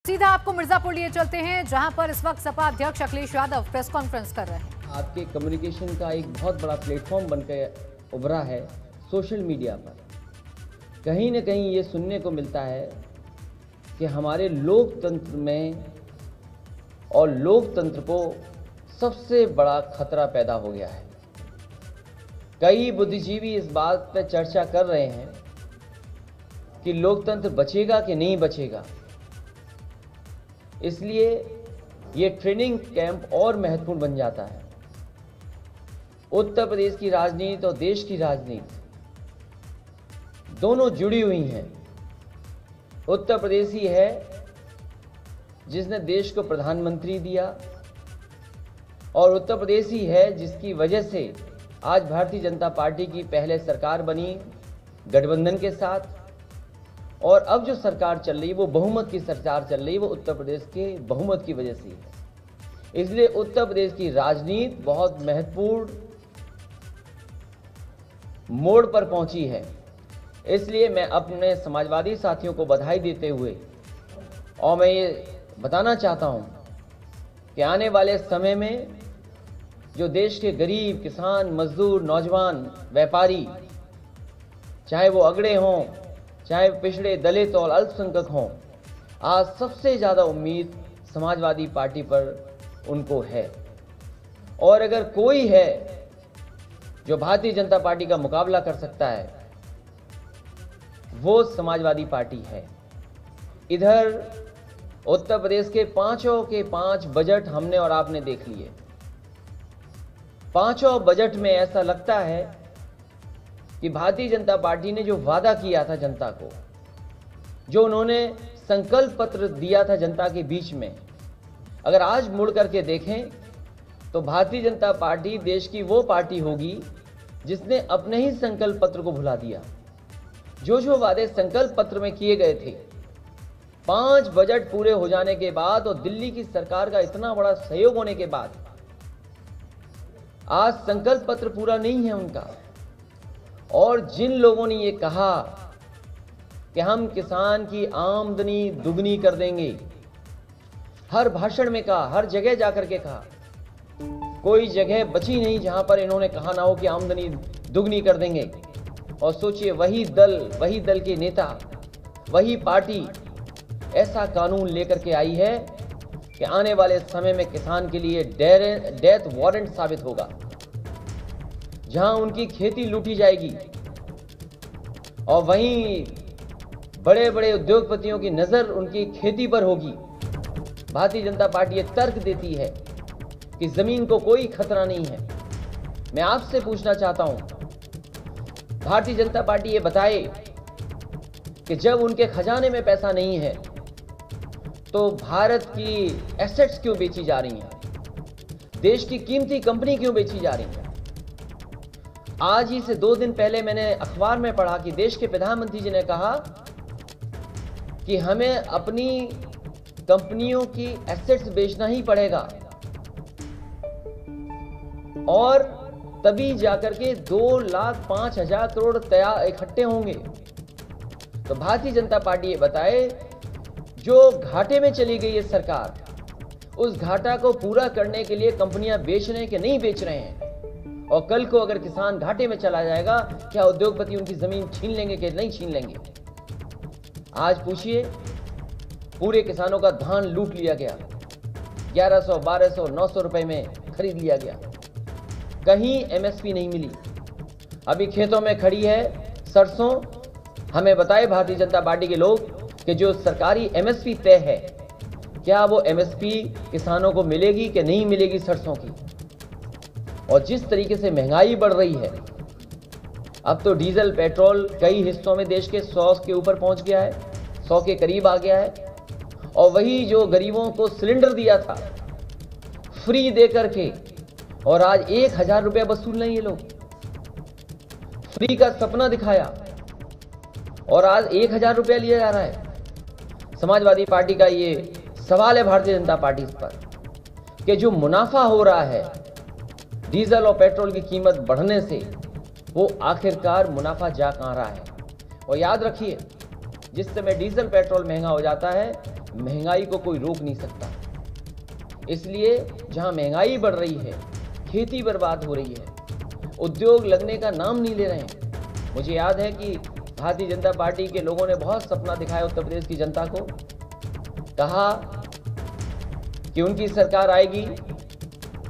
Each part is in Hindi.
सीधा आपको मिर्जापुर लिए चलते हैं, जहां पर इस वक्त सपा अध्यक्ष अखिलेश यादव प्रेस कॉन्फ्रेंस कर रहे हैं। आपके कम्युनिकेशन का एक बहुत बड़ा प्लेटफॉर्म बनकर उभरा है सोशल मीडिया पर। कहीं न कहीं ये सुनने को मिलता है कि हमारे लोकतंत्र में और लोकतंत्र को सबसे बड़ा खतरा पैदा हो गया है। कई बुद्धिजीवी इस बात पर चर्चा कर रहे हैं कि लोकतंत्र बचेगा कि नहीं बचेगा। इसलिए ये ट्रेनिंग कैंप और महत्वपूर्ण बन जाता है। उत्तर प्रदेश की राजनीति और देश की राजनीति दोनों जुड़ी हुई हैं। उत्तर प्रदेश ही है जिसने देश को प्रधानमंत्री दिया और उत्तर प्रदेश ही है जिसकी वजह से आज भारतीय जनता पार्टी की पहले सरकार बनी गठबंधन के साथ, और अब जो सरकार चल रही है वो बहुमत की सरकार चल रही है, वो उत्तर प्रदेश के बहुमत की वजह से है। इसलिए उत्तर प्रदेश की राजनीति बहुत महत्वपूर्ण मोड़ पर पहुंची है। इसलिए मैं अपने समाजवादी साथियों को बधाई देते हुए और मैं ये बताना चाहता हूं कि आने वाले समय में जो देश के गरीब, किसान, मजदूर, नौजवान, व्यापारी, चाहे वो अगड़े हों, चाहे पिछड़े, दलित और अल्पसंख्यक हों, आज सबसे ज़्यादा उम्मीद समाजवादी पार्टी पर उनको है। और अगर कोई है जो भारतीय जनता पार्टी का मुकाबला कर सकता है वो समाजवादी पार्टी है। इधर उत्तर प्रदेश के पांचों के पांच बजट हमने और आपने देख लिए। पांचों बजट में ऐसा लगता है कि भारतीय जनता पार्टी ने जो वादा किया था जनता को, जो उन्होंने संकल्प पत्र दिया था जनता के बीच में, अगर आज मुड़ करके देखें तो भारतीय जनता पार्टी देश की वो पार्टी होगी जिसने अपने ही संकल्प पत्र को भुला दिया। जो जो वादे संकल्प पत्र में किए गए थे, 5 बजट पूरे हो जाने के बाद और दिल्ली की सरकार का इतना बड़ा सहयोग होने के बाद आज संकल्प पत्र पूरा नहीं है उनका। और जिन लोगों ने ये कहा कि हम किसान की आमदनी दुगनी कर देंगे, हर भाषण में कहा, हर जगह जाकर के कहा, कोई जगह बची नहीं जहां पर इन्होंने कहा ना हो कि आमदनी दुगनी कर देंगे। और सोचिए वही दल के नेता, वही पार्टी ऐसा कानून लेकर के आई है कि आने वाले समय में किसान के लिए डेथ वारंट साबित होगा, जहां उनकी खेती लूटी जाएगी। और वहीं बड़े बड़े उद्योगपतियों की नजर उनकी खेती पर होगी। भारतीय जनता पार्टी ये तर्क देती है कि जमीन को कोई खतरा नहीं है। मैं आपसे पूछना चाहता हूं, भारतीय जनता पार्टी ये बताए कि जब उनके खजाने में पैसा नहीं है तो भारत की एसेट्स क्यों बेची जा रही हैं, देश की कीमती कंपनी क्यों बेची जा रही है। आज ही से 2 दिन पहले मैंने अखबार में पढ़ा कि देश के प्रधानमंत्री जी ने कहा कि हमें अपनी कंपनियों की एसेट्स बेचना ही पड़ेगा और तभी जाकर के 2,05,000 करोड़ तैयार इकट्ठे होंगे। तो भारतीय जनता पार्टी ये बताए, जो घाटे में चली गई है सरकार, उस घाटा को पूरा करने के लिए कंपनियां बेच रहे हैं कि नहीं बेच रहे हैं। और कल को अगर किसान घाटे में चला जाएगा, क्या उद्योगपति उनकी जमीन छीन लेंगे कि नहीं छीन लेंगे। आज पूछिए, पूरे किसानों का धान लूट लिया गया, 1100, 1200, 900 रुपए में खरीद लिया गया, कहीं एमएसपी नहीं मिली। अभी खेतों में खड़ी है सरसों। हमें बताए भारतीय जनता पार्टी के लोग कि जो सरकारी एमएसपी तय है, क्या वो एमएसपी किसानों को मिलेगी कि नहीं मिलेगी सरसों की। और जिस तरीके से महंगाई बढ़ रही है, अब तो डीजल पेट्रोल कई हिस्सों में देश के 100 के ऊपर पहुंच गया है, 100 के करीब आ गया है। और वही जो गरीबों को सिलेंडर दिया था फ्री दे करके, और आज 1,000 रुपया वसूल रहे हैं ये लोग। फ्री का सपना दिखाया और आज 1,000 रुपया लिया जा रहा है। समाजवादी पार्टी का ये सवाल है भारतीय जनता पार्टी पर कि जो मुनाफा हो रहा है डीजल और पेट्रोल की कीमत बढ़ने से, वो आखिरकार मुनाफा जा कहां रहा है। और याद रखिए, जिस समय डीजल पेट्रोल महंगा हो जाता है महंगाई को कोई रोक नहीं सकता। इसलिए जहां महंगाई बढ़ रही है, खेती बर्बाद हो रही है, उद्योग लगने का नाम नहीं ले रहे हैं। मुझे याद है कि भारतीय जनता पार्टी के लोगों ने बहुत सपना दिखाया उत्तर प्रदेश की जनता को, कहा कि उनकी सरकार आएगी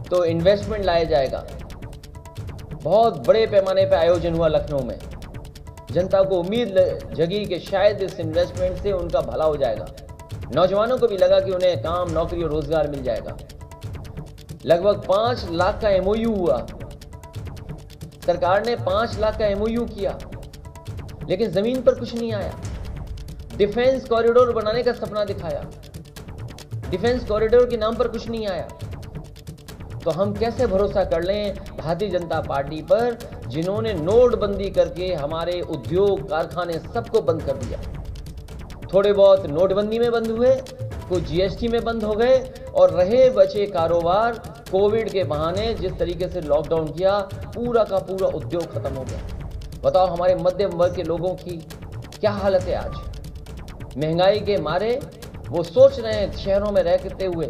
तो इन्वेस्टमेंट लाया जाएगा। बहुत बड़े पैमाने पर आयोजन हुआ लखनऊ में। जनता को उम्मीद जगी कि शायद इस इन्वेस्टमेंट से उनका भला हो जाएगा। नौजवानों को भी लगा कि उन्हें काम, नौकरी और रोजगार मिल जाएगा। लगभग 5 लाख का एमओयू हुआ। सरकार ने 5 लाख का एमओयू किया, लेकिन जमीन पर कुछ नहीं आया। डिफेंस कॉरिडोर बनाने का सपना दिखाया, डिफेंस कॉरिडोर के नाम पर कुछ नहीं आया। तो हम कैसे भरोसा कर लें भारतीय जनता पार्टी पर, जिन्होंने नोटबंदी करके हमारे उद्योग, कारखाने सबको बंद कर दिया। थोड़े बहुत नोटबंदी में बंद हुए, कुछ जीएसटी में बंद हो गए, और रहे बचे कारोबार कोविड के बहाने जिस तरीके से लॉकडाउन किया, पूरा का पूरा उद्योग खत्म हो गया। बताओ हमारे मध्यम वर्ग के लोगों की क्या हालत है आज। महंगाई के मारे वो सोच रहे हैं शहरों में रहते हुए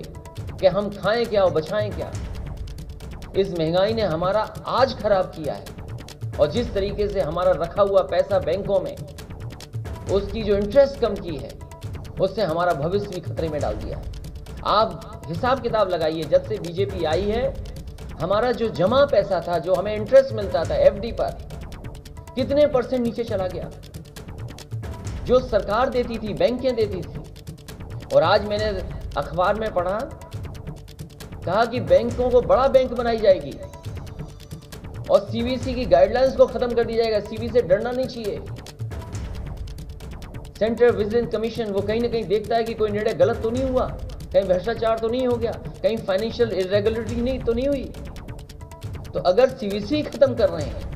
कि हम खाएं क्या और बचाएं क्या। इस महंगाई ने हमारा आज खराब किया है, और जिस तरीके से हमारा रखा हुआ पैसा बैंकों में, उसकी जो इंटरेस्ट कम की है, उससे हमारा भविष्य भी खतरे में डाल दिया है। आप हिसाब किताब लगाइए, जब से बीजेपी आई है, हमारा जो जमा पैसा था, जो हमें इंटरेस्ट मिलता था एफडी पर, कितने % नीचे चला गया। जो सरकार देती थी, बैंकें देती थी। और आज मैंने अखबार में पढ़ा, कहा कि बैंकों को बड़ा बैंक बनाई जाएगी और सीवीसी की गाइडलाइंस को खत्म कर दिया जाएगा। सीवीसी से डरना नहीं चाहिए। सेंट्रल विजिलेंस कमीशन वो कहीं ना कहीं देखता है कि कोई निर्णय गलत तो नहीं हुआ, कहीं भ्रष्टाचार तो नहीं हो गया, कहीं फाइनेंशियल इरेगुलरिटी नहीं तो नहीं हुई। तो अगर सीवीसी खत्म कर रहे हैं,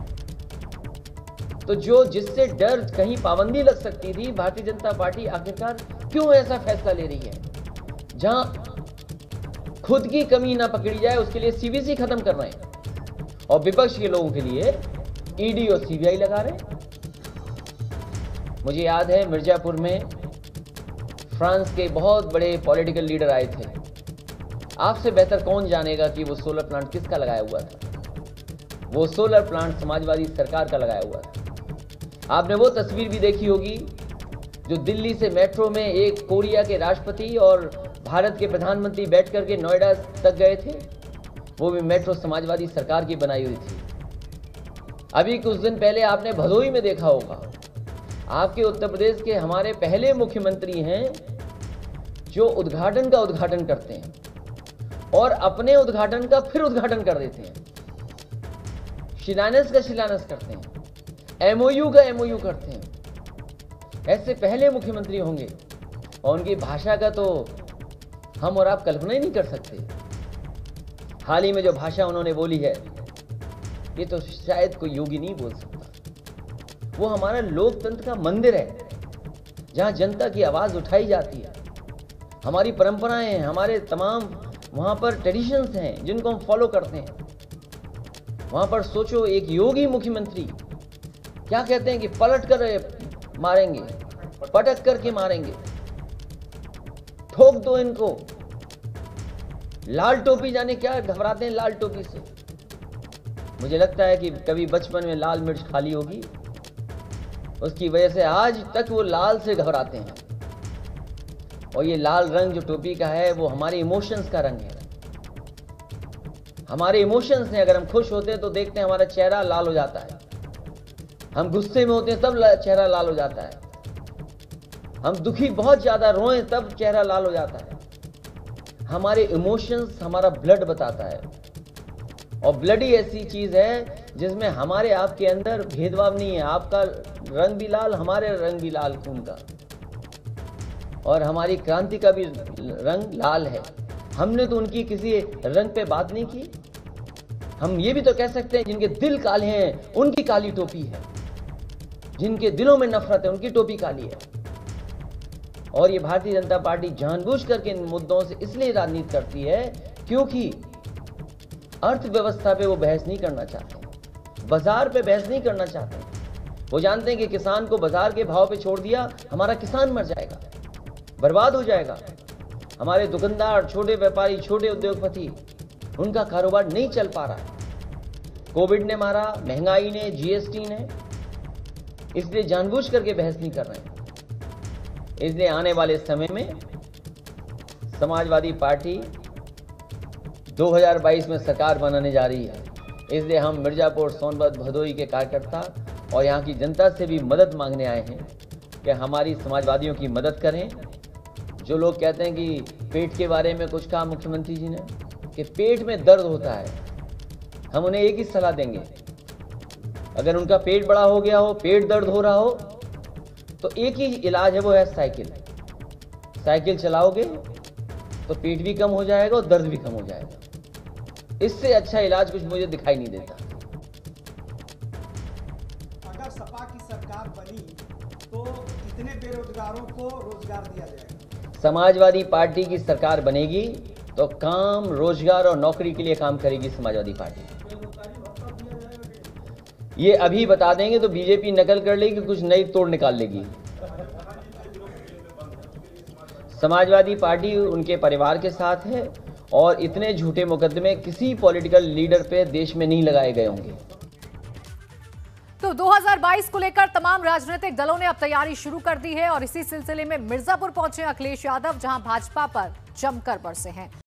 तो जो जिससे डर कहीं पाबंदी लग सकती थी, भारतीय जनता पार्टी आखिरकार क्यों ऐसा फैसला ले रही है? जहां खुद की कमी ना पकड़ी जाए, उसके लिए सीवीसी खत्म कर रहे हैं, और विपक्ष के लोगों के लिए ईडी और सीबीआई लगा रहे हैं। मुझे याद है मिर्जापुर में फ्रांस के बहुत बड़े पॉलिटिकल लीडर आए थे। आपसे बेहतर कौन जानेगा कि वो सोलर प्लांट किसका लगाया हुआ था। वो सोलर प्लांट समाजवादी सरकार का लगाया हुआ था। आपने वो तस्वीर भी देखी होगी जो दिल्ली से मेट्रो में एक कोरिया के राष्ट्रपति और भारत के प्रधानमंत्री बैठ करके नोएडा तक गए थे। वो भी मेट्रो समाजवादी सरकार की बनाई हुई थी। अभी कुछ दिन पहले आपने भदोही में देखा होगा, आपके उत्तर प्रदेश के हमारे पहले मुख्यमंत्री हैं जो उद्घाटन का उद्घाटन करते हैं और अपने उद्घाटन का फिर उद्घाटन कर देते हैं, शिलान्यास का शिलान्यास करते हैं, एमओयू का एमओयू करते हैं। ऐसे पहले मुख्यमंत्री होंगे, और उनकी भाषा का तो हम और आप कल्पना ही नहीं कर सकते। हाल ही में जो भाषा उन्होंने बोली है, ये तो शायद कोई योगी नहीं बोल सकता। वो हमारा लोकतंत्र का मंदिर है, जहां जनता की आवाज उठाई जाती है। हमारी परंपराएं हैं, हमारे तमाम वहां पर ट्रेडिशंस हैं जिनको हम फॉलो करते हैं। वहां पर सोचो, एक योगी मुख्यमंत्री क्या कहते हैं कि पलट कर मारेंगे, पटक करके मारेंगे, ठोक दो इनको। लाल टोपी, जाने क्या घबराते हैं लाल टोपी से। मुझे लगता है कि कभी बचपन में लाल मिर्च खा ली होगी, उसकी वजह से आज तक वो लाल से घबराते हैं। और ये लाल रंग जो टोपी का है, वो हमारे इमोशंस का रंग है। हमारे इमोशंस ने, अगर हम खुश होते हैं तो देखते हैं हमारा चेहरा लाल हो जाता है, हम गुस्से में होते हैं तब चेहरा लाल हो जाता है, हम दुखी बहुत ज्यादा रोएं तब चेहरा लाल हो जाता है। हमारे इमोशंस हमारा ब्लड बताता है, और ब्लड ही ऐसी चीज है जिसमें हमारे आपके अंदर भेदभाव नहीं है। आपका रंग भी लाल, हमारे रंग भी लाल खून का, और हमारी क्रांति का भी रंग लाल है। हमने तो उनकी किसी रंग पे बात नहीं की। हम ये भी तो कह सकते हैं जिनके दिल काले हैं उनकी काली टोपी है, जिनके दिलों में नफरत है उनकी टोपी काली है। और ये भारतीय जनता पार्टी जानबूझ करके इन मुद्दों से इसलिए राजनीति करती है क्योंकि अर्थव्यवस्था पे वो बहस नहीं करना चाहते, बाजार पे बहस नहीं करना चाहते। वो जानते हैं कि किसान को बाजार के भाव पे छोड़ दिया, हमारा किसान मर जाएगा। बर्बाद हो जाएगा। हमारे दुकानदार, छोटे व्यापारी, छोटे उद्योगपति, उनका कारोबार नहीं चल पा रहा है। कोविड ने मारा, महंगाई ने, जीएसटी ने, इसलिए जानबूझ करके बहस नहीं कर रहे हैं। इसलिए आने वाले समय में समाजवादी पार्टी 2022 में सरकार बनाने जा रही है। इसलिए हम मिर्जापुर, सोनभद्र, भदोही के कार्यकर्ता और यहाँ की जनता से भी मदद मांगने आए हैं कि हमारी समाजवादियों की मदद करें। जो लोग कहते हैं कि पेट के बारे में कुछ कहा मुख्यमंत्री जी ने कि पेट में दर्द होता है, हम उन्हें एक ही सलाह देंगे, अगर उनका पेट बड़ा हो गया हो, पेट दर्द हो रहा हो, तो एक ही इलाज है, वो है साइकिल। साइकिल चलाओगे तो पेट भी कम हो जाएगा और दर्द भी कम हो जाएगा। इससे अच्छा इलाज कुछ मुझे दिखाई नहीं देता। अगर सपा की सरकार बनी तो कितने बेरोजगारों को रोजगार दिया जाएगा? समाजवादी पार्टी की सरकार बनेगी तो काम, रोजगार और नौकरी के लिए काम करेगी समाजवादी पार्टी। ये अभी बता देंगे तो बीजेपी नकल कर लेगी, कुछ नई तोड़ निकाल लेगी। समाजवादी पार्टी उनके परिवार के साथ है और इतने झूठे मुकदमे किसी पॉलिटिकल लीडर पे देश में नहीं लगाए गए होंगे। तो 2022 को लेकर तमाम राजनीतिक दलों ने अब तैयारी शुरू कर दी है और इसी सिलसिले में मिर्जापुर पहुंचे अखिलेश यादव, जहां भाजपा पर जमकर बरसे हैं।